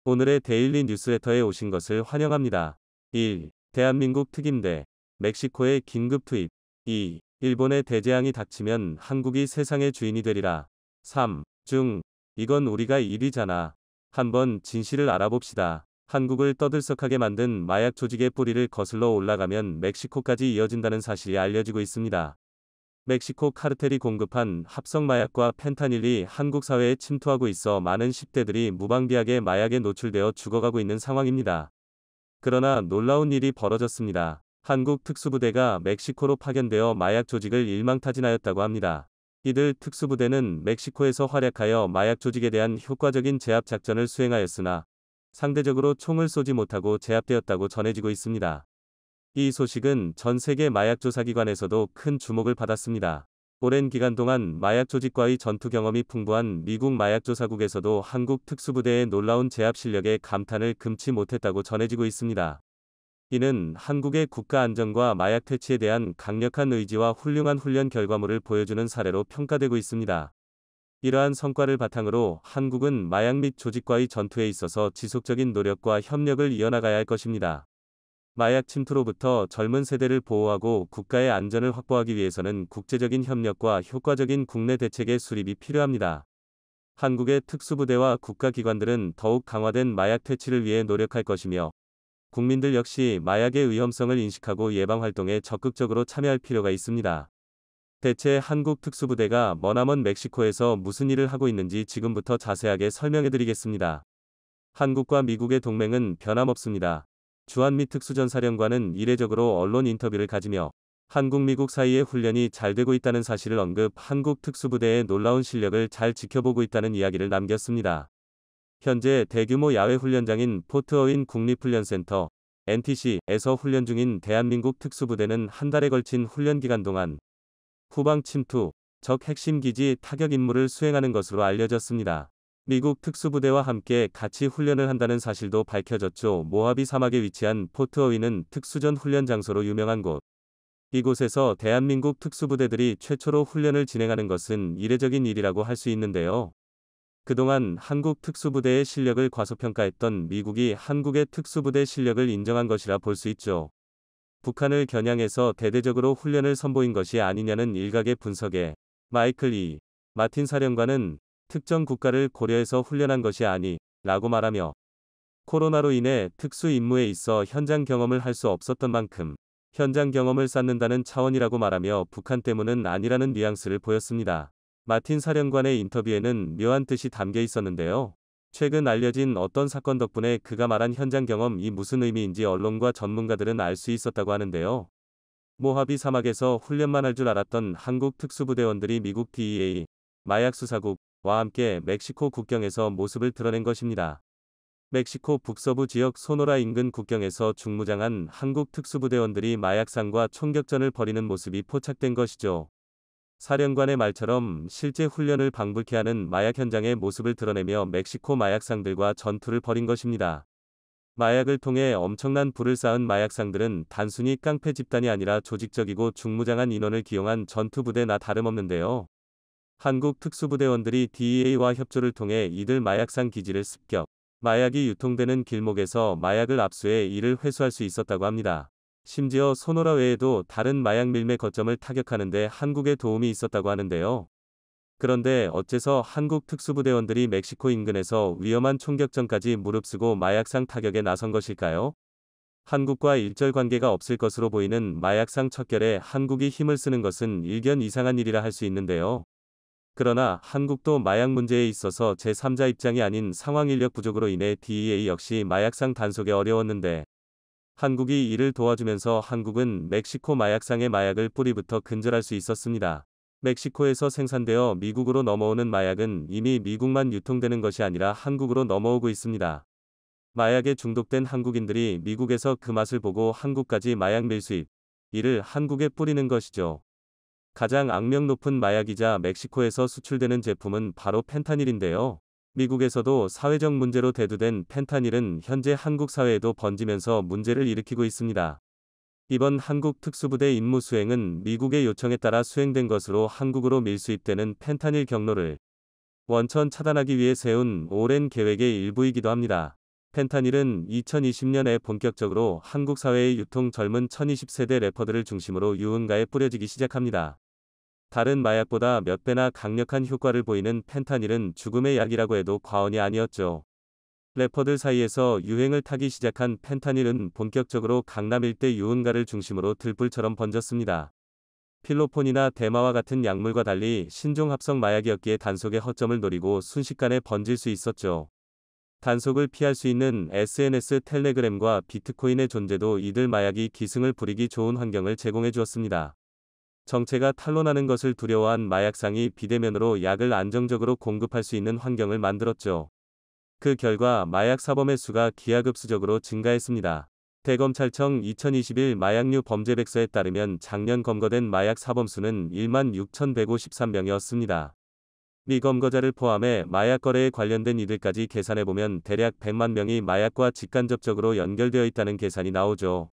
오늘의 데일리 뉴스레터에 오신 것을 환영합니다. 1. 대한민국 특임대. 멕시코의 긴급 투입. 2. 일본의 대재앙이 닥치면 한국이 세상의 주인이 되리라. 3. 중. 이건 우리가 일이잖아. 한번 진실을 알아봅시다. 한국을 떠들썩하게 만든 마약 조직의 뿌리를 거슬러 올라가면 멕시코까지 이어진다는 사실이 알려지고 있습니다. 멕시코 카르텔이 공급한 합성 마약과 펜타닐이 한국 사회에 침투하고 있어 많은 10대들이 무방비하게 마약에 노출되어 죽어가고 있는 상황입니다. 그러나 놀라운 일이 벌어졌습니다. 한국 특수부대가 멕시코로 파견되어 마약 조직을 일망타진하였다고 합니다. 이들 특수부대는 멕시코에서 활약하여 마약 조직에 대한 효과적인 제압 작전을 수행하였으나 상대적으로 총을 쏘지 못하고 제압되었다고 전해지고 있습니다. 이 소식은 전 세계 마약 조사기관에서도 큰 주목을 받았습니다. 오랜 기간 동안 마약 조직과의 전투 경험이 풍부한 미국 마약조사국에서도 한국 특수부대의 놀라운 제압 실력에 감탄을 금치 못했다고 전해지고 있습니다. 이는 한국의 국가 안정과 마약 퇴치에 대한 강력한 의지와 훌륭한 훈련 결과물을 보여주는 사례로 평가되고 있습니다. 이러한 성과를 바탕으로 한국은 마약 및 조직과의 전투에 있어서 지속적인 노력과 협력을 이어나가야 할 것입니다. 마약 침투로부터 젊은 세대를 보호하고 국가의 안전을 확보하기 위해서는 국제적인 협력과 효과적인 국내 대책의 수립이 필요합니다. 한국의 특수부대와 국가기관들은 더욱 강화된 마약 퇴치를 위해 노력할 것이며 국민들 역시 마약의 위험성을 인식하고 예방활동에 적극적으로 참여할 필요가 있습니다. 대체 한국 특수부대가 머나먼 멕시코에서 무슨 일을 하고 있는지 지금부터 자세하게 설명해드리겠습니다. 한국과 미국의 동맹은 변함없습니다. 주한미 특수전사령관은 이례적으로 언론 인터뷰를 가지며 한국 미국 사이의 훈련이 잘 되고 있다는 사실을 언급, 한국 특수부대의 놀라운 실력을 잘 지켜보고 있다는 이야기를 남겼습니다. 현재 대규모 야외 훈련장인 포트 어윈 국립훈련센터 NTC에서 훈련 중인 대한민국 특수부대는 한 달에 걸친 훈련 기간 동안 후방 침투, 적 핵심 기지 타격 임무를 수행하는 것으로 알려졌습니다. 미국 특수부대와 함께 같이 훈련을 한다는 사실도 밝혀졌죠. 모하비 사막에 위치한 포트 어윈은 특수전 훈련 장소로 유명한 곳. 이곳에서 대한민국 특수부대들이 최초로 훈련을 진행하는 것은 이례적인 일이라고 할 수 있는데요. 그동안 한국 특수부대의 실력을 과소평가했던 미국이 한국의 특수부대 실력을 인정한 것이라 볼 수 있죠. 북한을 겨냥해서 대대적으로 훈련을 선보인 것이 아니냐는 일각의 분석에 마이클 E. 마틴 사령관은 특정 국가를 고려해서 훈련한 것이 아니라고 말하며 코로나로 인해 특수 임무에 있어 현장 경험을 할 수 없었던 만큼 현장 경험을 쌓는다는 차원이라고 말하며 북한 때문은 아니라는 뉘앙스를 보였습니다. 마틴 사령관의 인터뷰에는 묘한 뜻이 담겨 있었는데요. 최근 알려진 어떤 사건 덕분에 그가 말한 현장 경험이 무슨 의미인지 언론과 전문가들은 알 수 있었다고 하는데요. 모하비 사막에서 훈련만 할 줄 알았던 한국 특수부대원들이 미국 DEA, 마약수사국과 함께 멕시코 국경에서 모습을 드러낸 것입니다. 멕시코 북서부 지역 소노라 인근 국경에서 중무장한 한국 특수부대원들이 마약상과 총격전을 벌이는 모습이 포착된 것이죠. 사령관의 말처럼 실제 훈련을 방불케 하는 마약 현장의 모습을 드러내며 멕시코 마약상들과 전투를 벌인 것입니다. 마약을 통해 엄청난 부를 쌓은 마약상들은 단순히 깡패 집단이 아니라 조직적이고 중무장한 인원을 기용한 전투부대나 다름없는데요. 한국 특수부대원들이 DEA와 협조를 통해 이들 마약상 기지를 습격, 마약이 유통되는 길목에서 마약을 압수해 이를 회수할 수 있었다고 합니다. 심지어 소노라 외에도 다른 마약 밀매 거점을 타격하는 데 한국의 도움이 있었다고 하는데요. 그런데 어째서 한국 특수부대원들이 멕시코 인근에서 위험한 총격전까지 무릅쓰고 마약상 타격에 나선 것일까요? 한국과 일절 관계가 없을 것으로 보이는 마약상 척결에 한국이 힘을 쓰는 것은 일견 이상한 일이라 할 수 있는데요. 그러나 한국도 마약 문제에 있어서 제3자 입장이 아닌 상황 인력 부족으로 인해 DEA 역시 마약상 단속에 어려웠는데 한국이 이를 도와주면서 한국은 멕시코 마약상의 마약을 뿌리부터 근절할 수 있었습니다. 멕시코에서 생산되어 미국으로 넘어오는 마약은 이미 미국만 유통되는 것이 아니라 한국으로 넘어오고 있습니다. 마약에 중독된 한국인들이 미국에서 그 맛을 보고 한국까지 마약 밀수입, 이를 한국에 뿌리는 것이죠. 가장 악명 높은 마약이자 멕시코에서 수출되는 제품은 바로 펜타닐인데요. 미국에서도 사회적 문제로 대두된 펜타닐은 현재 한국 사회에도 번지면서 문제를 일으키고 있습니다. 이번 한국 특수부대 임무 수행은 미국의 요청에 따라 수행된 것으로 한국으로 밀수입되는 펜타닐 경로를 원천 차단하기 위해 세운 오랜 계획의 일부이기도 합니다. 펜타닐은 2020년에 본격적으로 한국 사회의 유통 젊은 1020세대 래퍼들을 중심으로 유흥가에 뿌려지기 시작합니다. 다른 마약보다 몇 배나 강력한 효과를 보이는 펜타닐은 죽음의 약이라고 해도 과언이 아니었죠. 래퍼들 사이에서 유행을 타기 시작한 펜타닐은 본격적으로 강남 일대 유흥가를 중심으로 들불처럼 번졌습니다. 필로폰이나 대마와 같은 약물과 달리 신종 합성 마약이었기에 단속의 허점을 노리고 순식간에 번질 수 있었죠. 단속을 피할 수 있는 SNS 텔레그램과 비트코인의 존재도 이들 마약이 기승을 부리기 좋은 환경을 제공해 주었습니다. 정체가 탄로나는 것을 두려워한 마약상이 비대면으로 약을 안정적으로 공급할 수 있는 환경을 만들었죠. 그 결과 마약 사범의 수가 기하급수적으로 증가했습니다. 대검찰청 2021 마약류 범죄백서에 따르면 작년 검거된 마약 사범 수는 16,153명이었습니다. 미검거자를 포함해 마약 거래에 관련된 이들까지 계산해보면 대략 100만 명이 마약과 직간접적으로 연결되어 있다는 계산이 나오죠.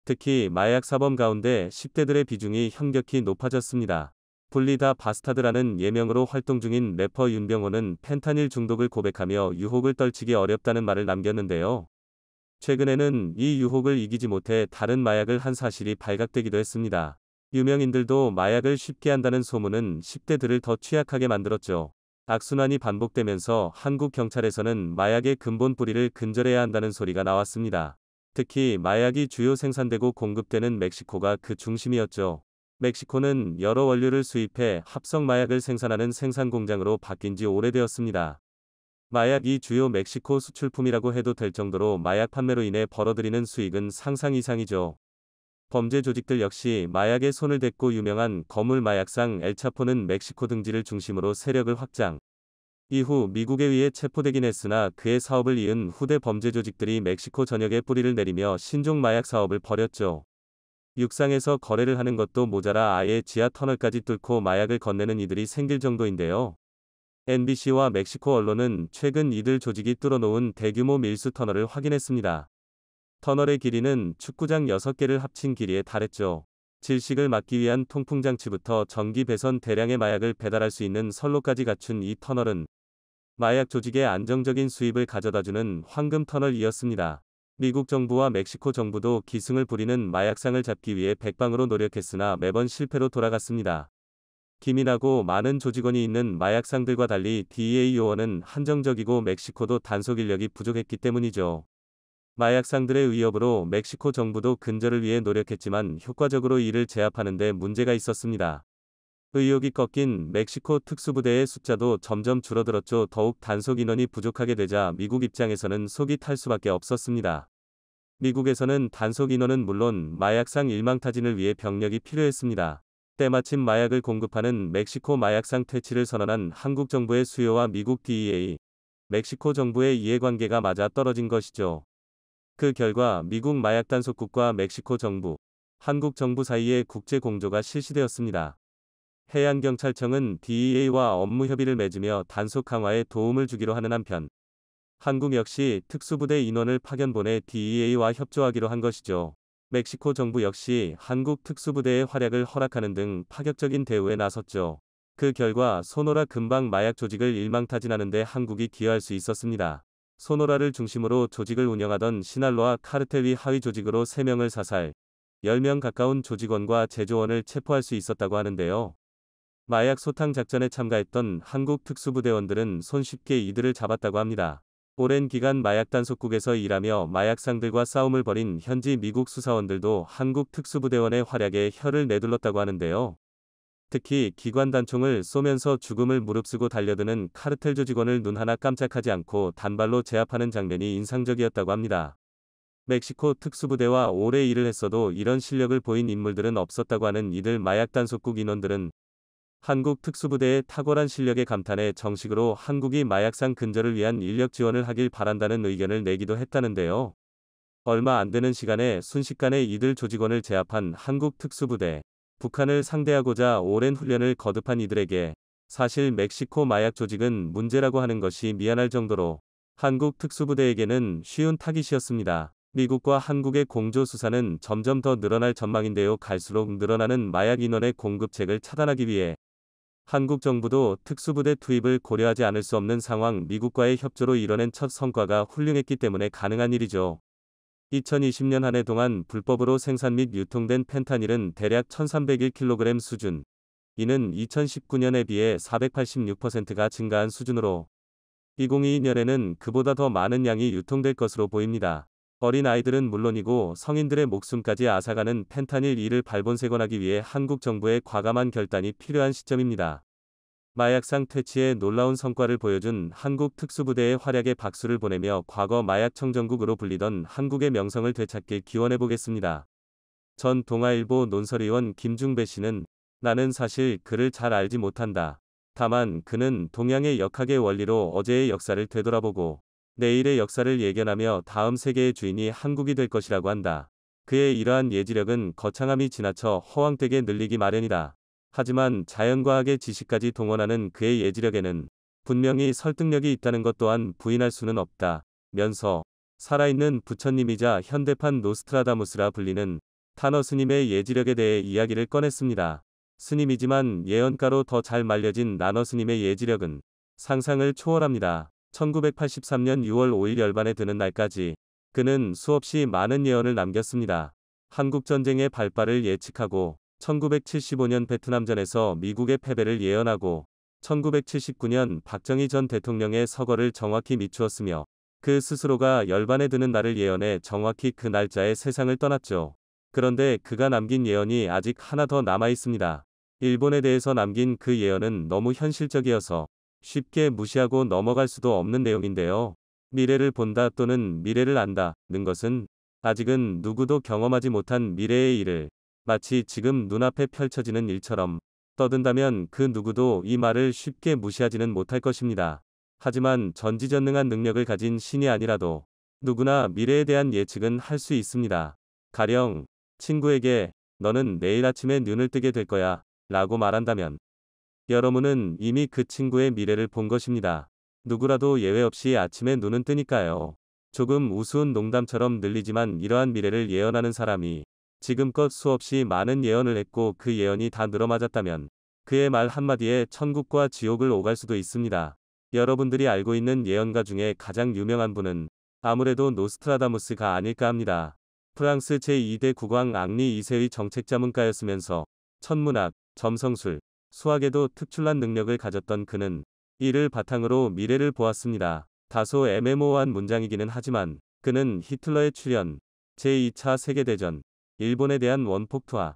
특히 마약 사범 가운데 10대들의 비중이 현격히 높아졌습니다. 불리다 바스타드라는 예명으로 활동 중인 래퍼 윤병호는 펜타닐 중독을 고백하며 유혹을 떨치기 어렵다는 말을 남겼는데요. 최근에는 이 유혹을 이기지 못해 다른 마약을 한 사실이 발각되기도 했습니다. 유명인들도 마약을 쉽게 한다는 소문은 10대들을 더 취약하게 만들었죠. 악순환이 반복되면서 한국 경찰에서는 마약의 근본 뿌리를 근절해야 한다는 소리가 나왔습니다. 특히 마약이 주요 생산되고 공급되는 멕시코가 그 중심이었죠. 멕시코는 여러 원료를 수입해 합성 마약을 생산하는 생산 공장으로 바뀐 지 오래되었습니다. 마약이 주요 멕시코 수출품이라고 해도 될 정도로 마약 판매로 인해 벌어들이는 수익은 상상 이상이죠. 범죄 조직들 역시 마약에 손을 댔고 유명한 거물 마약상 엘차포는 멕시코 등지를 중심으로 세력을 확장. 이후 미국에 의해 체포되긴 했으나 그의 사업을 이은 후대 범죄 조직들이 멕시코 전역에 뿌리를 내리며 신종 마약 사업을 벌였죠. 육상에서 거래를 하는 것도 모자라 아예 지하 터널까지 뚫고 마약을 건네는 이들이 생길 정도인데요. NBC와 멕시코 언론은 최근 이들 조직이 뚫어놓은 대규모 밀수 터널을 확인했습니다. 터널의 길이는 축구장 6개를 합친 길이에 달했죠. 질식을 막기 위한 통풍장치부터 전기 배선 대량의 마약을 배달할 수 있는 선로까지 갖춘 이 터널은 마약 조직의 안정적인 수입을 가져다주는 황금 터널이었습니다. 미국 정부와 멕시코 정부도 기승을 부리는 마약상을 잡기 위해 백방으로 노력했으나 매번 실패로 돌아갔습니다. 기민하고 많은 조직원이 있는 마약상들과 달리 DEA 요원은 한정적이고 멕시코도 단속 인력이 부족했기 때문이죠. 마약상들의 위협으로 멕시코 정부도 근절을 위해 노력했지만 효과적으로 이를 제압하는 데 문제가 있었습니다. 의욕이 꺾인 멕시코 특수부대의 숫자도 점점 줄어들었죠. 더욱 단속 인원이 부족하게 되자 미국 입장에서는 속이 탈 수밖에 없었습니다. 미국에서는 단속 인원은 물론 마약상 일망타진을 위해 병력이 필요했습니다. 때마침 마약을 공급하는 멕시코 마약상 퇴치를 선언한 한국 정부의 수요와 미국 DEA, 멕시코 정부의 이해관계가 맞아 떨어진 것이죠. 그 결과 미국 마약단속국과 멕시코 정부, 한국 정부 사이에 국제 공조가 실시되었습니다. 해양경찰청은 DEA와 업무 협의를 맺으며 단속 강화에 도움을 주기로 하는 한편, 한국 역시 특수부대 인원을 파견 보내 DEA와 협조하기로 한 것이죠. 멕시코 정부 역시 한국 특수부대의 활약을 허락하는 등 파격적인 대우에 나섰죠. 그 결과 소노라 근방 마약 조직을 일망타진하는 데 한국이 기여할 수 있었습니다. 소노라를 중심으로 조직을 운영하던 시날로아 카르텔 위 하위 조직으로 3명을 사살, 10명 가까운 조직원과 제조원을 체포할 수 있었다고 하는데요. 마약 소탕 작전에 참가했던 한국 특수부대원들은 손쉽게 이들을 잡았다고 합니다. 오랜 기간 마약단속국에서 일하며 마약상들과 싸움을 벌인 현지 미국 수사원들도 한국 특수부대원의 활약에 혀를 내둘렀다고 하는데요. 특히 기관단총을 쏘면서 죽음을 무릅쓰고 달려드는 카르텔 조직원을 눈 하나 깜짝하지 않고 단발로 제압하는 장면이 인상적이었다고 합니다. 멕시코 특수부대와 오래 일을 했어도 이런 실력을 보인 인물들은 없었다고 하는 이들 마약단속국 인원들은 한국 특수부대의 탁월한 실력에 감탄해 정식으로 한국이 마약상 근절을 위한 인력 지원을 하길 바란다는 의견을 내기도 했다는데요. 얼마 안 되는 시간에 순식간에 이들 조직원을 제압한 한국 특수부대. 북한을 상대하고자 오랜 훈련을 거듭한 이들에게 사실 멕시코 마약 조직은 문제라고 하는 것이 미안할 정도로 한국 특수부대에게는 쉬운 타깃이었습니다. 미국과 한국의 공조 수사는 점점 더 늘어날 전망인데요. 갈수록 늘어나는 마약 인원의 공급책을 차단하기 위해 한국 정부도 특수부대 투입을 고려하지 않을 수 없는 상황 미국과의 협조로 이뤄낸 첫 성과가 훌륭했기 때문에 가능한 일이죠. 2020년 한 해 동안 불법으로 생산 및 유통된 펜타닐은 대략 1301kg 수준. 이는 2019년에 비해 486%가 증가한 수준으로 2022년에는 그보다 더 많은 양이 유통될 것으로 보입니다. 어린 아이들은 물론이고 성인들의 목숨까지 앗아가는 펜타닐 이를 발본색원하기 위해 한국 정부의 과감한 결단이 필요한 시점입니다. 마약상 퇴치에 놀라운 성과를 보여준 한국 특수부대의 활약에 박수를 보내며 과거 마약 청정국으로 불리던 한국의 명성을 되찾길 기원해보겠습니다. 전 동아일보 논설위원 김중배 씨는 나는 사실 그를 잘 알지 못한다. 다만 그는 동양의 역학의 원리로 어제의 역사를 되돌아보고 내일의 역사를 예견하며 다음 세계의 주인이 한국이 될 것이라고 한다. 그의 이러한 예지력은 거창함이 지나쳐 허황되게 늘리기 마련이다. 하지만 자연과학의 지식까지 동원하는 그의 예지력에는 분명히 설득력이 있다는 것 또한 부인할 수는 없다. 면서 살아있는 부처님이자 현대판 노스트라다무스라 불리는 타너 스님의 예지력에 대해 이야기를 꺼냈습니다. 스님이지만 예언가로 더 잘 말려진 나너 스님의 예지력은 상상을 초월합니다. 1983년 6월 5일 열반에 드는 날까지 그는 수없이 많은 예언을 남겼습니다. 한국전쟁의 발발을 예측하고 1975년 베트남전에서 미국의 패배를 예언하고 1979년 박정희 전 대통령의 서거를 정확히 미추었으며 그 스스로가 열반에 드는 날을 예언해 정확히 그 날짜에 세상을 떠났죠. 그런데 그가 남긴 예언이 아직 하나 더 남아 있습니다. 일본에 대해서 남긴 그 예언은 너무 현실적이어서 쉽게 무시하고 넘어갈 수도 없는 내용인데요. 미래를 본다 또는 미래를 안다는 것은 아직은 누구도 경험하지 못한 미래의 일을 마치 지금 눈앞에 펼쳐지는 일처럼 떠든다면 그 누구도 이 말을 쉽게 무시하지는 못할 것입니다. 하지만 전지전능한 능력을 가진 신이 아니라도 누구나 미래에 대한 예측은 할 수 있습니다. 가령 친구에게 너는 내일 아침에 눈을 뜨게 될 거야 라고 말한다면 여러분은 이미 그 친구의 미래를 본 것입니다. 누구라도 예외 없이 아침에 눈은 뜨니까요. 조금 우스운 농담처럼 들리지만 이러한 미래를 예언하는 사람이 지금껏 수없이 많은 예언을 했고 그 예언이 다 늘어맞았다면 그의 말 한마디에 천국과 지옥을 오갈 수도 있습니다. 여러분들이 알고 있는 예언가 중에 가장 유명한 분은 아무래도 노스트라다무스가 아닐까 합니다. 프랑스 제2대 국왕 앙리 2세의 정책자문가였으면서 천문학, 점성술, 수학에도 특출난 능력을 가졌던 그는 이를 바탕으로 미래를 보았습니다. 다소 애매모호한 문장이기는 하지만 그는 히틀러의 출현, 제2차 세계대전, 일본에 대한 원폭 투하,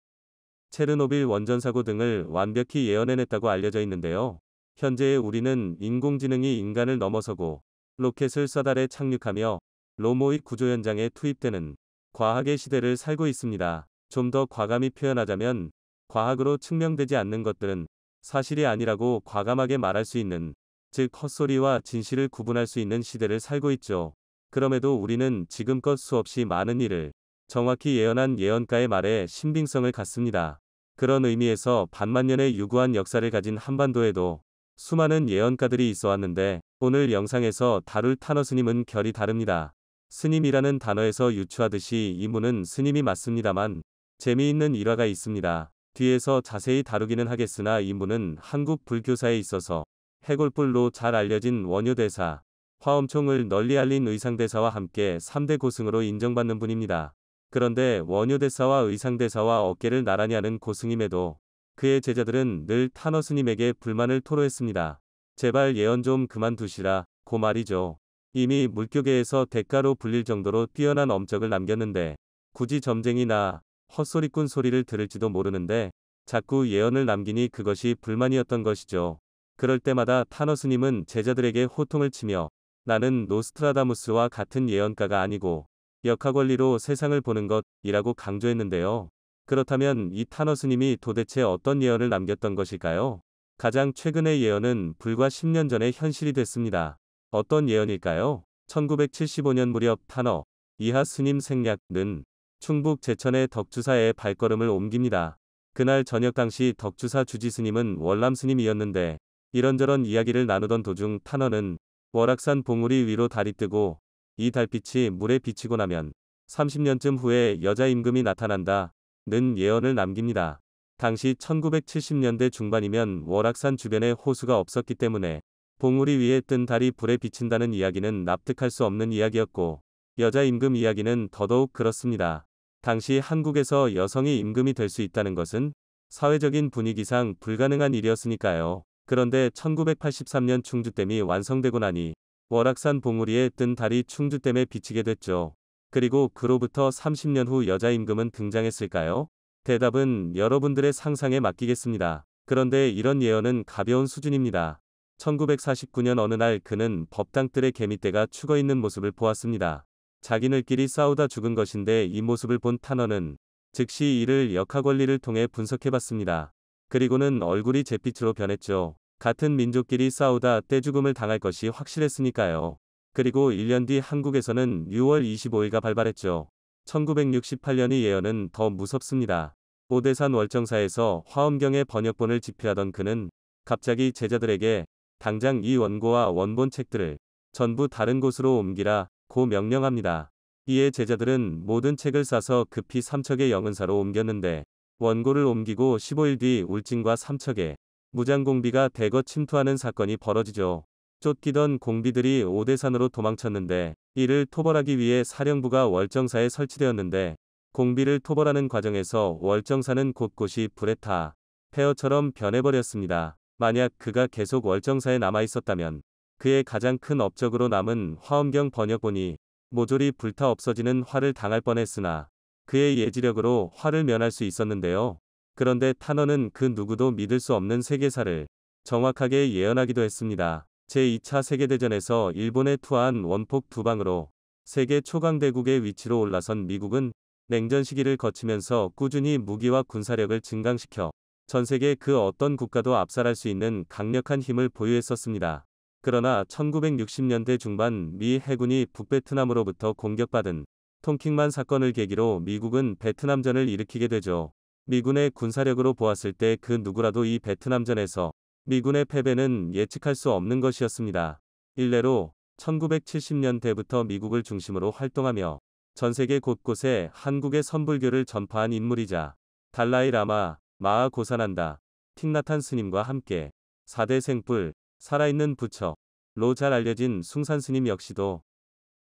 체르노빌 원전사고 등을 완벽히 예언해냈다고 알려져 있는데요. 현재의 우리는 인공지능이 인간을 넘어서고 로켓을 쏴달에 착륙하며 로봇 구조 현장에 투입되는 과학의 시대를 살고 있습니다. 좀 더 과감히 표현하자면 과학으로 증명되지 않는 것들은 사실이 아니라고 과감하게 말할 수 있는, 즉 헛소리와 진실을 구분할 수 있는 시대를 살고 있죠. 그럼에도 우리는 지금껏 수없이 많은 일을 정확히 예언한 예언가의 말에 신빙성을 갖습니다. 그런 의미에서 반만년의 유구한 역사를 가진 한반도에도 수많은 예언가들이 있어 왔는데 오늘 영상에서 다룰 타너 스님은 결이 다릅니다. 스님이라는 단어에서 유추하듯이 이분은 스님이 맞습니다만 재미있는 일화가 있습니다. 뒤에서 자세히 다루기는 하겠으나 이분은 한국 불교사에 있어서 해골불로 잘 알려진 원효대사, 화엄총을 널리 알린 의상대사와 함께 3대 고승으로 인정받는 분입니다. 그런데 원효대사와 의상대사와 어깨를 나란히 하는 고승임에도 그의 제자들은 늘 타너 스님에게 불만을 토로했습니다. 제발 예언 좀 그만두시라 고 말이죠. 이미 물교계에서 대가로 불릴 정도로 뛰어난 업적을 남겼는데 굳이 점쟁이나 헛소리꾼 소리를 들을지도 모르는데 자꾸 예언을 남기니 그것이 불만이었던 것이죠. 그럴 때마다 타너 스님은 제자들에게 호통을 치며 나는 노스트라다무스와 같은 예언가가 아니고 역학 원리로 세상을 보는 것이라고 강조했는데요. 그렇다면 이 타너 스님이 도대체 어떤 예언을 남겼던 것일까요? 가장 최근의 예언은 불과 10년 전에 현실이 됐습니다. 어떤 예언일까요? 1975년 무렵 타너 이하 스님 생략는 충북 제천의 덕주사에 발걸음을 옮깁니다. 그날 저녁 당시 덕주사 주지 스님은 월남 스님이었는데 이런저런 이야기를 나누던 도중 타너는 월악산 봉우리 위로 달이 뜨고 이 달빛이 물에 비치고 나면 30년쯤 후에 여자 임금이 나타난다 는 예언을 남깁니다. 당시 1970년대 중반이면 월악산 주변에 호수가 없었기 때문에 봉우리 위에 뜬 달이 불에 비친다는 이야기는 납득할 수 없는 이야기였고, 여자 임금 이야기는 더더욱 그렇습니다. 당시 한국에서 여성이 임금이 될 수 있다는 것은 사회적인 분위기상 불가능한 일이었으니까요. 그런데 1983년 충주댐이 완성되고 나니 월악산 봉우리에 뜬 달이 충주댐에 비치게 됐죠. 그리고 그로부터 30년 후 여자 임금은 등장했을까요? 대답은 여러분들의 상상에 맡기겠습니다. 그런데 이런 예언은 가벼운 수준입니다. 1949년 어느 날 그는 법당뜰에 개미떼가 죽어있는 모습을 보았습니다. 자기들끼리 싸우다 죽은 것인데 이 모습을 본 탄원은 즉시 이를 역학원리를 통해 분석해봤습니다. 그리고는 얼굴이 잿빛으로 변했죠. 같은 민족끼리 싸우다 떼죽음을 당할 것이 확실했으니까요. 그리고 1년 뒤 한국에서는 6월 25일가 발발했죠. 1968년의 예언은 더 무섭습니다. 오대산 월정사에서 화엄경의 번역본을 집필하던 그는 갑자기 제자들에게 당장 이 원고와 원본 책들을 전부 다른 곳으로 옮기라 고 명령합니다. 이에 제자들은 모든 책을 싸서 급히 삼척의 영은사로 옮겼는데 원고를 옮기고 15일 뒤 울진과 삼척에 무장공비가 대거 침투하는 사건이 벌어지죠. 쫓기던 공비들이 오대산으로 도망쳤는데 이를 토벌하기 위해 사령부가 월정사에 설치되었는데 공비를 토벌하는 과정에서 월정사는 곳곳이 불에 타 폐허처럼 변해버렸습니다. 만약 그가 계속 월정사에 남아있었다면 그의 가장 큰 업적으로 남은 화엄경 번역본이 모조리 불타 없어지는 화를 당할 뻔했으나 그의 예지력으로 화를 면할 수 있었는데요. 그런데 탄원은 그 누구도 믿을 수 없는 세계사를 정확하게 예언하기도 했습니다. 제2차 세계대전에서 일본에 투하한 원폭 두 방으로 세계 초강대국의 위치로 올라선 미국은 냉전 시기를 거치면서 꾸준히 무기와 군사력을 증강시켜 전세계 그 어떤 국가도 압살할 수 있는 강력한 힘을 보유했었습니다. 그러나 1960년대 중반 미 해군이 북베트남으로부터 공격받은 tonkin만 사건을 계기로 미국은 베트남전을 일으키게 되죠. 미군의 군사력으로 보았을 때 그 누구라도 이 베트남전에서 미군의 패배는 예측할 수 없는 것이었습니다. 일례로 1970년대부터 미국을 중심으로 활동하며 전세계 곳곳에 한국의 선불교를 전파한 인물이자 달라이 라마, 마하 고사난다, 틱나탄 스님과 함께 4대 생불, 살아있는 부처로 잘 알려진 숭산 스님 역시도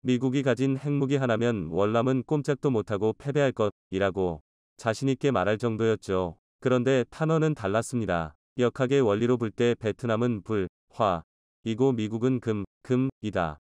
미국이 가진 핵무기 하나면 월남은 꼼짝도 못하고 패배할 것이라고 자신있게 말할 정도였죠. 그런데 탄원은 달랐습니다. 역학의 원리로 볼 때 베트남은 불, 화, 이고 미국은 금, 금이다.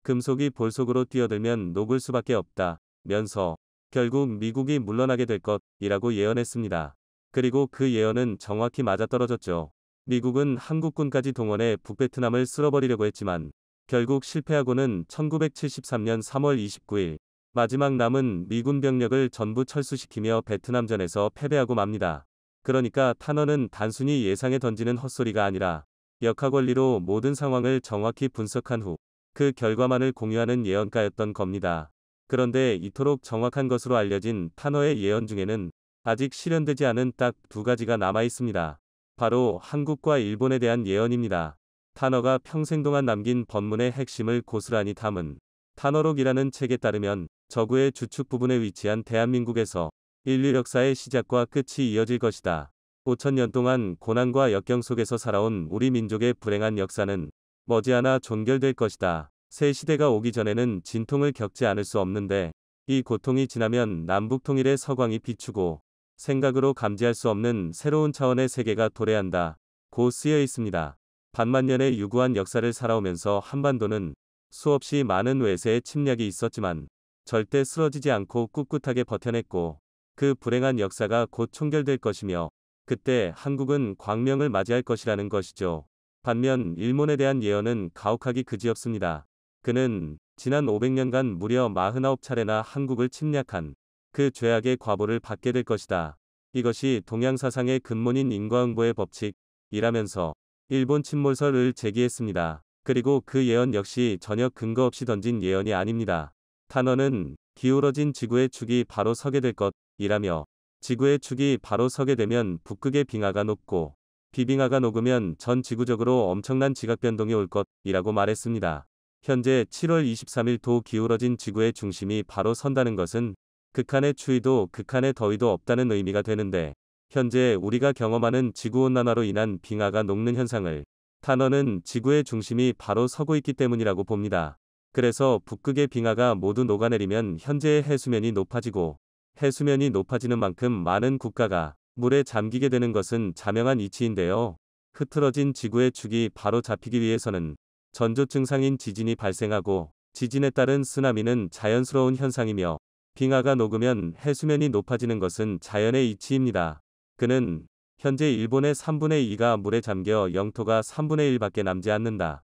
금속이 볼속으로 뛰어들면 녹을 수밖에 없다. 면서 결국 미국이 물러나게 될 것이라고 예언했습니다. 그리고 그 예언은 정확히 맞아떨어졌죠. 미국은 한국군까지 동원해 북베트남을 쓸어버리려고 했지만 결국 실패하고는 1973년 3월 29일 마지막 남은 미군 병력을 전부 철수시키며 베트남전에서 패배하고 맙니다. 그러니까 탄원은 단순히 예상에 던지는 헛소리가 아니라 역학원리로 모든 상황을 정확히 분석한 후 그 결과만을 공유하는 예언가였던 겁니다. 그런데 이토록 정확한 것으로 알려진 탄원의 예언 중에는 아직 실현되지 않은 딱 두 가지가 남아 있습니다. 바로 한국과 일본에 대한 예언입니다. 탄원가 평생 동안 남긴 법문의 핵심을 고스란히 담은 탄원록이라는 책에 따르면 저구의 주축 부분에 위치한 대한민국에서 인류 역사의 시작과 끝이 이어질 것이다. 5천년 동안 고난과 역경 속에서 살아온 우리 민족의 불행한 역사는 머지않아 종결될 것이다. 새 시대가 오기 전에는 진통을 겪지 않을 수 없는데 이 고통이 지나면 남북 통일의 서광이 비추고 생각으로 감지할 수 없는 새로운 차원의 세계가 도래한다. 고 쓰여 있습니다. 반만년의 유구한 역사를 살아오면서 한반도는 수없이 많은 외세의 침략이 있었지만 절대 쓰러지지 않고 꿋꿋하게 버텨냈고 그 불행한 역사가 곧 총결될 것이며 그때 한국은 광명을 맞이할 것이라는 것이죠. 반면 일본에 대한 예언은 가혹하기 그지없습니다. 그는 지난 500년간 무려 49차례나 한국을 침략한 그 죄악의 과보를 받게 될 것이다. 이것이 동양사상의 근본인 인과응보의 법칙이라면서 일본 침몰설을 제기했습니다. 그리고 그 예언 역시 전혀 근거 없이 던진 예언이 아닙니다. 탄원은 기울어진 지구의 축이 바로 서게 될 것이라며 지구의 축이 바로 서게 되면 북극의 빙하가 녹고 비빙하가 녹으면 전 지구적으로 엄청난 지각변동이 올 것이라고 말했습니다. 현재 7월 23일 도 기울어진 지구의 중심이 바로 선다는 것은 극한의 추위도 극한의 더위도 없다는 의미가 되는데 현재 우리가 경험하는 지구온난화로 인한 빙하가 녹는 현상을 탄원은 지구의 중심이 바로 서고 있기 때문이라고 봅니다. 그래서 북극의 빙하가 모두 녹아내리면 현재의 해수면이 높아지고 해수면이 높아지는 만큼 많은 국가가 물에 잠기게 되는 것은 자명한 이치인데요. 흐트러진 지구의 축이 바로 잡히기 위해서는 전조 증상인 지진이 발생하고 지진에 따른 쓰나미는 자연스러운 현상이며 빙하가 녹으면 해수면이 높아지는 것은 자연의 이치입니다. 그는 현재 일본의 3분의 2가 물에 잠겨 영토가 3분의 1밖에 남지 않는다.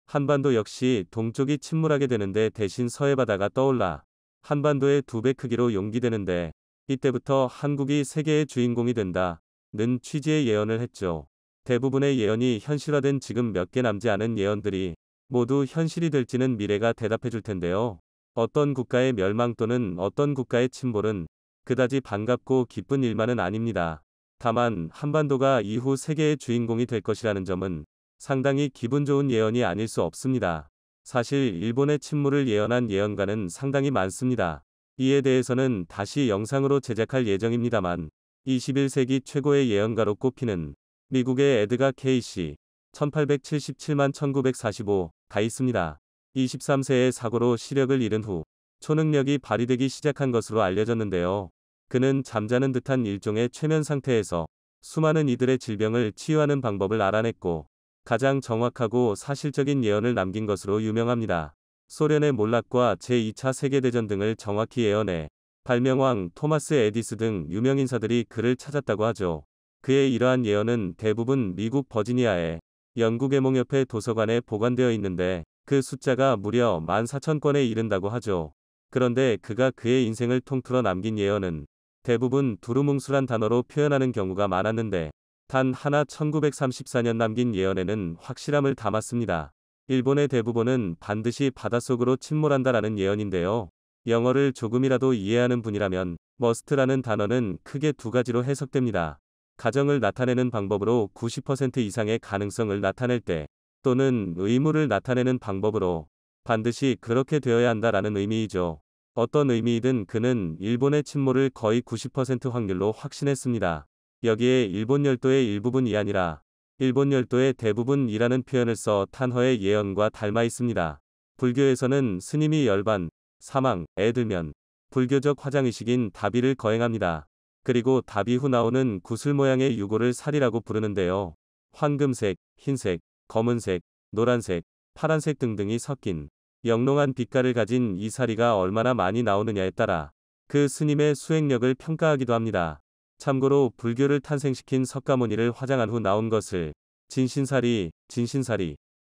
한반도 역시 동쪽이 침몰하게 되는데 대신 서해 바다가 떠올라 한반도의 2배 크기로 용기되는데 이때부터 한국이 세계의 주인공이 된다는 취지의 예언을 했죠. 대부분의 예언이 현실화된 지금 몇 개 남지 않은 예언들이 모두 현실이 될지는 미래가 대답해 줄 텐데요. 어떤 국가의 멸망 또는 어떤 국가의 침몰은 그다지 반갑고 기쁜 일만은 아닙니다. 다만 한반도가 이후 세계의 주인공이 될 것이라는 점은 상당히 기분 좋은 예언이 아닐 수 없습니다. 사실 일본의 침몰을 예언한 예언가는 상당히 많습니다. 이에 대해서는 다시 영상으로 제작할 예정입니다만 21세기 최고의 예언가로 꼽히는 미국의 에드가 케이시 1877만 1945가 있습니다. 23세의 사고로 시력을 잃은 후 초능력이 발휘되기 시작한 것으로 알려졌는데요. 그는 잠자는 듯한 일종의 최면 상태에서 수많은 이들의 질병을 치유하는 방법을 알아냈고 가장 정확하고 사실적인 예언을 남긴 것으로 유명합니다. 소련의 몰락과 제2차 세계대전 등을 정확히 예언해 발명왕 토마스 에디슨 등 유명인사들이 그를 찾았다고 하죠. 그의 이러한 예언은 대부분 미국 버지니아의 영국외몽협회 도서관에 보관되어 있는데 그 숫자가 무려 14,000건에 이른다고 하죠. 그런데 그가 그의 인생을 통틀어 남긴 예언은 대부분 두루뭉술한 단어로 표현하는 경우가 많았는데 단 하나 1934년 남긴 예언에는 확실함을 담았습니다. 일본의 대부분은 반드시 바닷속으로 침몰한다라는 예언인데요. 영어를 조금이라도 이해하는 분이라면 must라는 단어는 크게 두 가지로 해석됩니다. 가정을 나타내는 방법으로 90% 이상의 가능성을 나타낼 때 또는 의무를 나타내는 방법으로 반드시 그렇게 되어야 한다라는 의미이죠. 어떤 의미이든 그는 일본의 침몰을 거의 90% 확률로 확신했습니다. 여기에 일본 열도의 일부분이 아니라 일본 열도의 대부분이라는 표현을 써 탄허의 예언과 닮아 있습니다. 불교에서는 스님이 열반, 사망에 들면 불교적 화장의식인 다비를 거행합니다. 그리고 다비 후 나오는 구슬 모양의 유골을 살이라고 부르는데요. 황금색, 흰색, 검은색, 노란색, 파란색 등등이 섞인 영롱한 빛깔을 가진 이 사리가 얼마나 많이 나오느냐에 따라 그 스님의 수행력을 평가하기도 합니다. 참고로 불교를 탄생시킨 석가모니를 화장한 후 나온 것을 진신사리,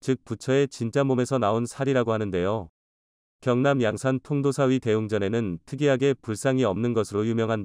즉 부처의 진짜 몸에서 나온 살이라고 하는데요. 경남 양산 통도사위 대웅전에는 특이하게 불상이 없는 것으로 유명한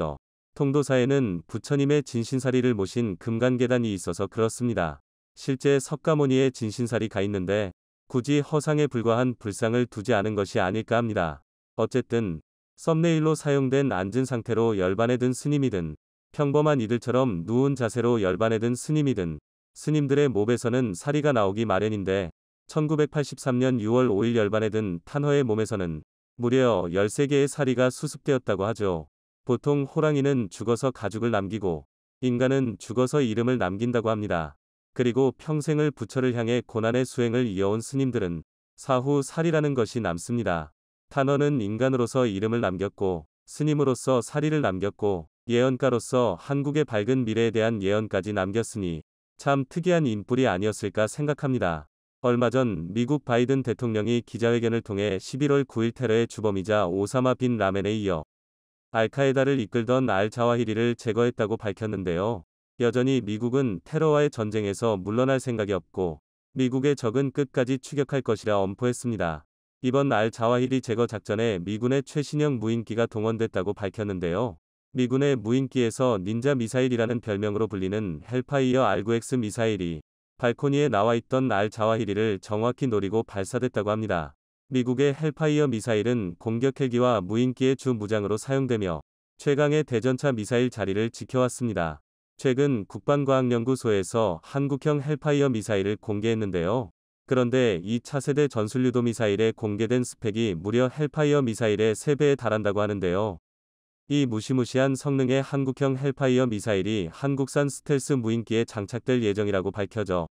통도사에는 부처님의 진신사리를 모신 금간계단이 있어서 그렇습니다. 실제 석가모니의 진신사리가 있는데 굳이 허상에 불과한 불상을 두지 않은 것이 아닐까 합니다. 어쨌든 썸네일로 사용된 앉은 상태로 열반에 든 스님이든 평범한 이들처럼 누운 자세로 열반에 든 스님이든 스님들의 몸에서는 사리가 나오기 마련인데 1983년 6월 5일 열반에 든 탄허의 몸에서는 무려 13개의 사리가 수습되었다고 하죠. 보통 호랑이는 죽어서 가죽을 남기고 인간은 죽어서 이름을 남긴다고 합니다. 그리고 평생을 부처를 향해 고난의 수행을 이어온 스님들은 사후 살이라는 것이 남습니다. 탄허는 인간으로서 이름을 남겼고 스님으로서 사리를 남겼고 예언가로서 한국의 밝은 미래에 대한 예언까지 남겼으니 참 특이한 인뿔이 아니었을까 생각합니다. 얼마 전 미국 바이든 대통령이 기자회견을 통해 11월 9일 테러의 주범이자 오사마 빈 라멘에 이어 알카에다를 이끌던 알 자와히리를 제거했다고 밝혔는데요. 여전히 미국은 테러와의 전쟁에서 물러날 생각이 없고 미국의 적은 끝까지 추격할 것이라 엄포했습니다. 이번 알 자와히리 제거 작전에 미군의 최신형 무인기가 동원됐다고 밝혔는데요. 미군의 무인기에서 닌자 미사일이라는 별명으로 불리는 헬파이어 R9X 미사일이 발코니에 나와 있던 알 자와히리를 정확히 노리고 발사됐다고 합니다. 미국의 헬파이어 미사일은 공격 헬기와 무인기의 주 무장으로 사용되며 최강의 대전차 미사일 자리를 지켜왔습니다. 최근 국방과학연구소에서 한국형 헬파이어 미사일을 공개했는데요. 그런데 이 차세대 전술유도 미사일의 공개된 스펙이 무려 헬파이어 미사일의 3배에 달한다고 하는데요. 이 무시무시한 성능의 한국형 헬파이어 미사일이 한국산 스텔스 무인기에 장착될 예정이라고 밝혀져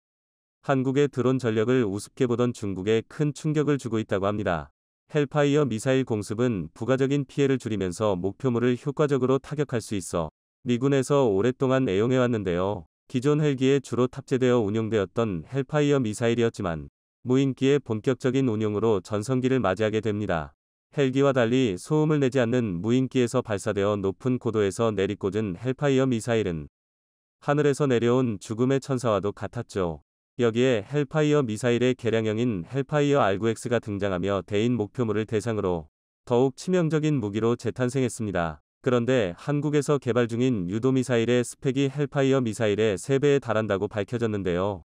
한국의 드론 전력을 우습게 보던 중국에 큰 충격을 주고 있다고 합니다. 헬파이어 미사일 공습은 부가적인 피해를 줄이면서 목표물을 효과적으로 타격할 수 있어 미군에서 오랫동안 애용해왔는데요. 기존 헬기에 주로 탑재되어 운용되었던 헬파이어 미사일이었지만 무인기의 본격적인 운용으로 전성기를 맞이하게 됩니다. 헬기와 달리 소음을 내지 않는 무인기에서 발사되어 높은 고도에서 내리꽂은 헬파이어 미사일은 하늘에서 내려온 죽음의 천사와도 같았죠. 여기에 헬파이어 미사일의 개량형인 헬파이어 R9X가 등장하며 대인 목표물을 대상으로 더욱 치명적인 무기로 재탄생했습니다. 그런데 한국에서 개발 중인 유도미사일의 스펙이 헬파이어 미사일의 3배에 달한다고 밝혀졌는데요.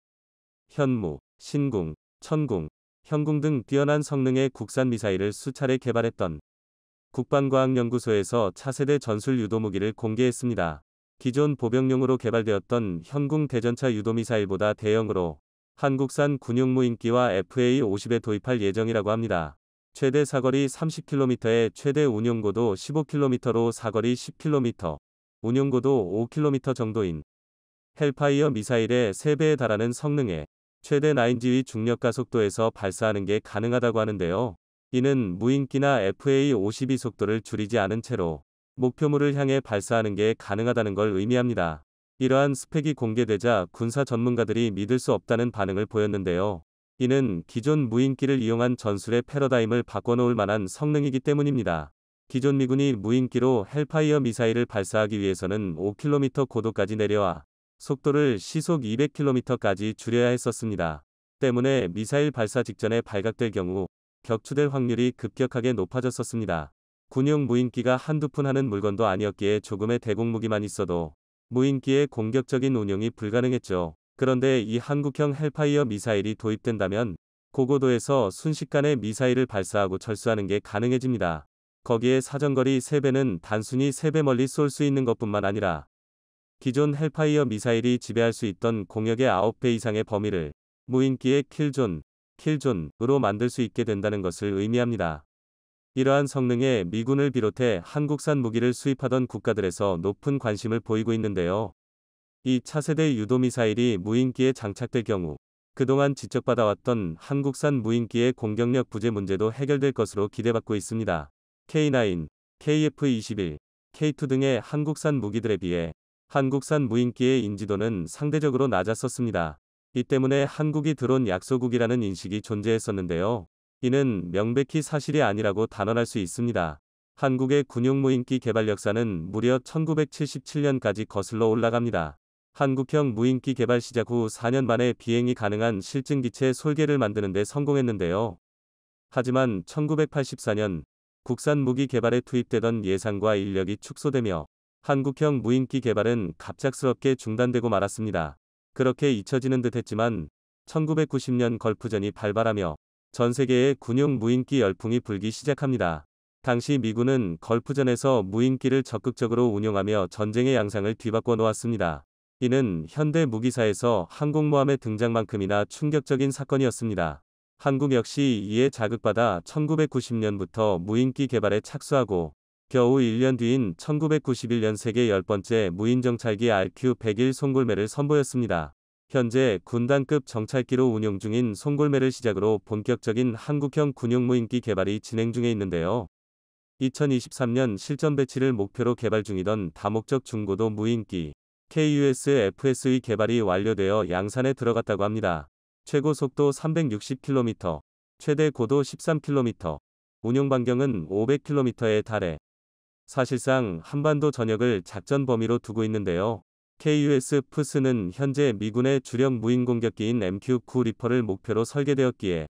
현무, 신궁, 천궁, 형궁 등 뛰어난 성능의 국산 미사일을 수차례 개발했던 국방과학연구소에서 차세대 전술 유도무기를 공개했습니다. 기존 보병용으로 개발되었던 현궁 대전차 유도미사일보다 대형으로 한국산 군용 무인기와 FA-50에 도입할 예정이라고 합니다. 최대 사거리 30km에 최대 운용고도 15km로 사거리 10km, 운용고도 5km 정도인 헬파이어 미사일의 3배에 달하는 성능에 최대 9G의 중력가속도에서 발사하는 게 가능하다고 하는데요. 이는 무인기나 FA-52 속도를 줄이지 않은 채로 목표물을 향해 발사하는 게 가능하다는 걸 의미합니다. 이러한 스펙이 공개되자 군사 전문가들이 믿을 수 없다는 반응을 보였는데요. 이는 기존 무인기를 이용한 전술의 패러다임을 바꿔놓을 만한 성능이기 때문입니다. 기존 미군이 무인기로 헬파이어 미사일을 발사하기 위해서는 5km 고도까지 내려와 속도를 시속 200km까지 줄여야 했었습니다. 때문에 미사일 발사 직전에 발각될 경우 격추될 확률이 급격하게 높아졌었습니다. 군용 무인기가 한두 푼 하는 물건도 아니었기에 조금의 대공무기만 있어도 무인기의 공격적인 운용이 불가능했죠. 그런데 이 한국형 헬파이어 미사일이 도입된다면 고고도에서 순식간에 미사일을 발사하고 철수하는 게 가능해집니다. 거기에 사정거리 3배는 단순히 3배 멀리 쏠 수 있는 것뿐만 아니라 기존 헬파이어 미사일이 지배할 수 있던 공역의 9배 이상의 범위를 무인기의 킬존으로 만들 수 있게 된다는 것을 의미합니다. 이러한 성능에 미군을 비롯해 한국산 무기를 수입하던 국가들에서 높은 관심을 보이고 있는데요. 이 차세대 유도미사일이 무인기에 장착될 경우 그동안 지적받아왔던 한국산 무인기의 공격력 부재 문제도 해결될 것으로 기대받고 있습니다. K9, KF-21, K2 등의 한국산 무기들에 비해 한국산 무인기의 인지도는 상대적으로 낮았었습니다. 이 때문에 한국이 드론 약소국이라는 인식이 존재했었는데요. 이는 명백히 사실이 아니라고 단언할 수 있습니다. 한국의 군용 무인기 개발 역사는 무려 1977년까지 거슬러 올라갑니다. 한국형 무인기 개발 시작 후 4년 만에 비행이 가능한 실증기체 솔개를 만드는 데 성공했는데요. 하지만 1984년 국산 무기 개발에 투입되던 예산과 인력이 축소되며 한국형 무인기 개발은 갑작스럽게 중단되고 말았습니다. 그렇게 잊혀지는 듯 했지만 1990년 걸프전이 발발하며 전 세계의 군용 무인기 열풍이 불기 시작합니다. 당시 미군은 걸프전에서 무인기를 적극적으로 운용하며 전쟁의 양상을 뒤바꿔 놓았습니다. 이는 현대 무기사에서 항공모함의 등장만큼이나 충격적인 사건이었습니다. 한국 역시 이에 자극받아 1990년부터 무인기 개발에 착수하고 겨우 1년 뒤인 1991년 세계 10번째 무인정찰기 RQ-101 송골매를 선보였습니다. 현재 군단급 정찰기로 운용 중인 송골매를 시작으로 본격적인 한국형 군용 무인기 개발이 진행 중에 있는데요. 2023년 실전 배치를 목표로 개발 중이던 다목적 중고도 무인기 KUS-FS의 개발이 완료되어 양산에 들어갔다고 합니다. 최고 속도 360km, 최대 고도 13km, 운용 반경은 500km에 달해 사실상 한반도 전역을 작전 범위로 두고 있는데요. KUS-FS는 현재 미군의 주력 무인 공격기인 MQ-9 리퍼를 목표로 설계되었기에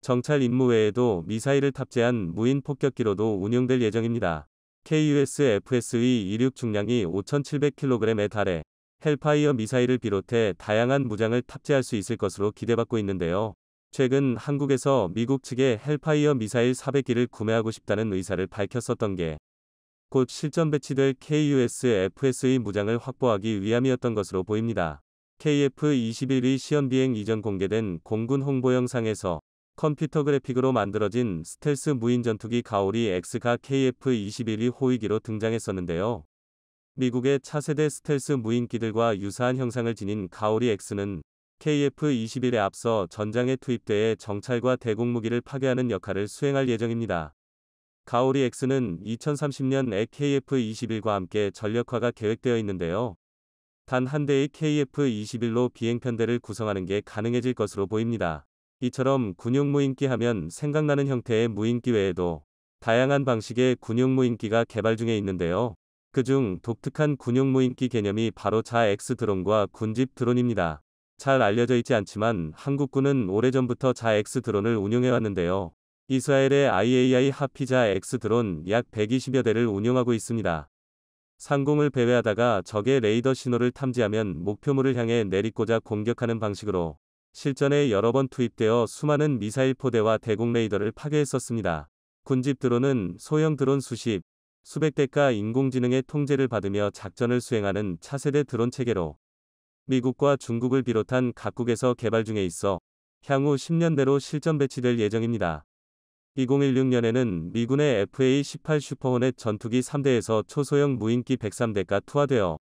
정찰 임무 외에도 미사일을 탑재한 무인 폭격기로도 운용될 예정입니다. KUS-FS의 이륙 중량이 5,700kg에 달해 헬파이어 미사일을 비롯해 다양한 무장을 탑재할 수 있을 것으로 기대받고 있는데요. 최근 한국에서 미국 측에 헬파이어 미사일 400기를 구매하고 싶다는 의사를 밝혔었던 게 곧 실전 배치될 KUS-FS의 무장을 확보하기 위함이었던 것으로 보입니다. KF-21의 시연비행 이전 공개된 공군 홍보 영상에서 컴퓨터 그래픽으로 만들어진 스텔스 무인 전투기 가오리 X가 KF-21이 호위기로 등장했었는데요. 미국의 차세대 스텔스 무인기들과 유사한 형상을 지닌 가오리 X는 KF-21에 앞서 전장에 투입돼 정찰과 대공무기를 파괴하는 역할을 수행할 예정입니다. 가오리 X는 2030년에 KF-21과 함께 전력화가 계획되어 있는데요. 단 한 대의 KF-21로 비행편대를 구성하는 게 가능해질 것으로 보입니다. 이처럼 군용 무인기 하면 생각나는 형태의 무인기 외에도 다양한 방식의 군용 무인기가 개발 중에 있는데요. 그중 독특한 군용 무인기 개념이 바로 자-X 드론과 군집 드론입니다. 잘 알려져 있지 않지만 한국군은 오래전부터 자-X 드론을 운용해왔는데요. 이스라엘의 IAI 하피자 X 드론 약 120여 대를 운용하고 있습니다. 상공을 배회하다가 적의 레이더 신호를 탐지하면 목표물을 향해 내리꽂아 공격하는 방식으로 실전에 여러 번 투입되어 수많은 미사일 포대와 대공 레이더를 파괴했었습니다. 군집 드론은 소형 드론 수백 대가 인공지능의 통제를 받으며 작전을 수행하는 차세대 드론 체계로 미국과 중국을 비롯한 각국에서 개발 중에 있어 향후 10년대로 실전 배치될 예정입니다. 2016년에는 미군의 FA-18 슈퍼호넷 전투기 3대에서 초소형 무인기 103대가 투하되어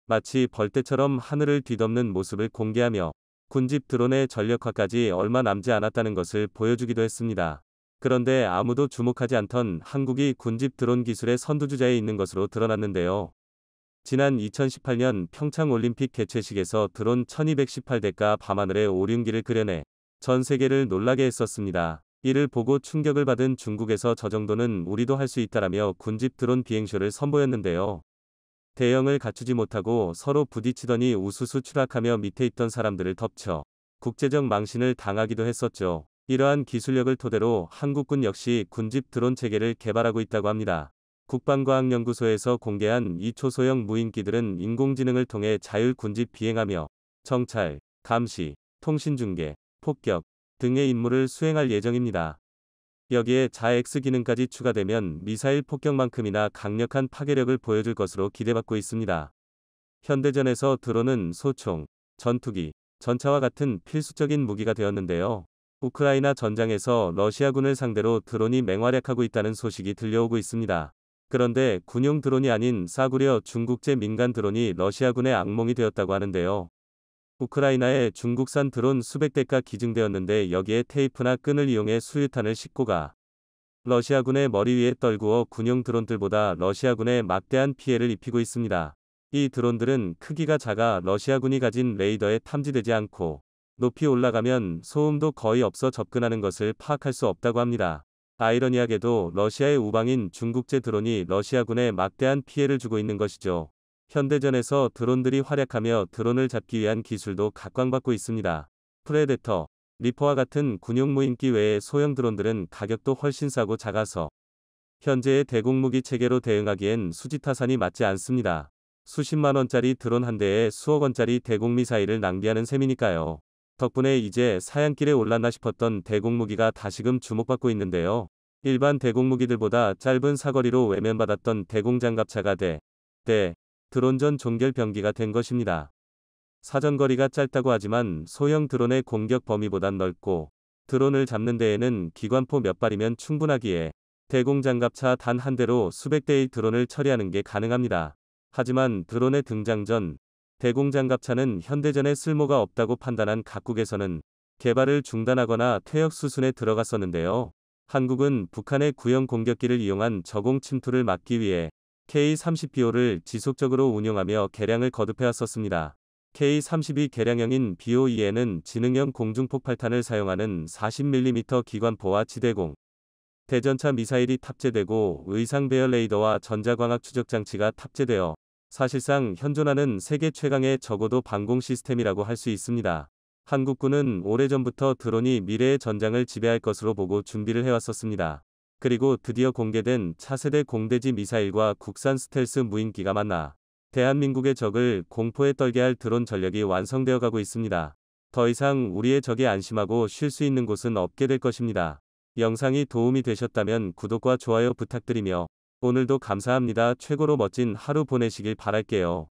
마치 벌떼처럼 하늘을 뒤덮는 모습을 공개하며 군집 드론의 전력화까지 얼마 남지 않았다는 것을 보여주기도 했습니다. 그런데 아무도 주목하지 않던 한국이 군집 드론 기술의 선두주자에 있는 것으로 드러났는데요. 지난 2018년 평창 올림픽 개최식에서 드론 1218대가 밤하늘에 오륜기를 그려내 전 세계를 놀라게 했었습니다. 이를 보고 충격을 받은 중국에서 저 정도는 우리도 할 수 있다라며 군집 드론 비행쇼를 선보였는데요. 대형을 갖추지 못하고 서로 부딪히더니 우수수 추락하며 밑에 있던 사람들을 덮쳐 국제적 망신을 당하기도 했었죠. 이러한 기술력을 토대로 한국군 역시 군집 드론 체계를 개발하고 있다고 합니다. 국방과학연구소에서 공개한 이 초소형 무인기들은 인공지능을 통해 자율 군집 비행하며 정찰, 감시, 통신중계, 폭격 등의 임무를 수행할 예정입니다. 여기에 자-X 기능까지 추가되면 미사일 폭격만큼이나 강력한 파괴력을 보여줄 것으로 기대받고 있습니다. 현대전에서 드론은 소총, 전투기, 전차와 같은 필수적인 무기가 되었는데요. 우크라이나 전장에서 러시아군을 상대로 드론이 맹활약하고 있다는 소식이 들려오고 있습니다. 그런데 군용 드론이 아닌 싸구려 중국제 민간 드론이 러시아군의 악몽이 되었다고 하는데요. 우크라이나에 중국산 드론 수백 대가 기증되었는데 여기에 테이프나 끈을 이용해 수류탄을 싣고 가 러시아군의 머리 위에 떨구어 군용 드론들보다 러시아군에 막대한 피해를 입히고 있습니다. 이 드론들은 크기가 작아 러시아군이 가진 레이더에 탐지되지 않고 높이 올라가면 소음도 거의 없어 접근하는 것을 파악할 수 없다고 합니다. 아이러니하게도 러시아의 우방인 중국제 드론이 러시아군에 막대한 피해를 주고 있는 것이죠. 현대전에서 드론들이 활약하며 드론을 잡기 위한 기술도 각광받고 있습니다. 프레데터, 리퍼와 같은 군용 무인기 외의 소형 드론들은 가격도 훨씬 싸고 작아서 현재의 대공무기 체계로 대응하기엔 수지타산이 맞지 않습니다. 수십만 원짜리 드론 한 대에 수억 원짜리 대공미사일을 낭비하는 셈이니까요. 덕분에 이제 사양길에 올랐나 싶었던 대공무기가 다시금 주목받고 있는데요. 일반 대공무기들보다 짧은 사거리로 외면받았던 대공장갑차가 드론전 종결병기가 된 것입니다. 사정거리가 짧다고 하지만 소형 드론의 공격 범위보단 넓고 드론을 잡는 데에는 기관포 몇 발이면 충분하기에 대공장갑차 단 한 대로 수백 대의 드론을 처리하는 게 가능합니다. 하지만 드론의 등장 전 대공장갑차는 현대전에 쓸모가 없다고 판단한 각국에서는 개발을 중단하거나 퇴역 수순에 들어갔었는데요. 한국은 북한의 구형 공격기를 이용한 저공 침투를 막기 위해 K-30BO를 지속적으로 운용하며 개량을 거듭해왔었습니다. K-32 개량형인 BO2에는 지능형 공중폭발탄을 사용하는 40mm 기관포와 지대공, 대전차 미사일이 탑재되고 의상 배열 레이더와 전자광학 추적 장치가 탑재되어 사실상 현존하는 세계 최강의 적어도 방공 시스템이라고 할 수 있습니다. 한국군은 오래전부터 드론이 미래의 전장을 지배할 것으로 보고 준비를 해왔었습니다. 그리고 드디어 공개된 차세대 공대지 미사일과 국산 스텔스 무인기가 만나 대한민국의 적을 공포에 떨게 할 드론 전력이 완성되어 가고 있습니다. 더 이상 우리의 적이 안심하고 쉴 수 있는 곳은 없게 될 것입니다. 영상이 도움이 되셨다면 구독과 좋아요 부탁드리며 오늘도 감사합니다. 최고로 멋진 하루 보내시길 바랄게요.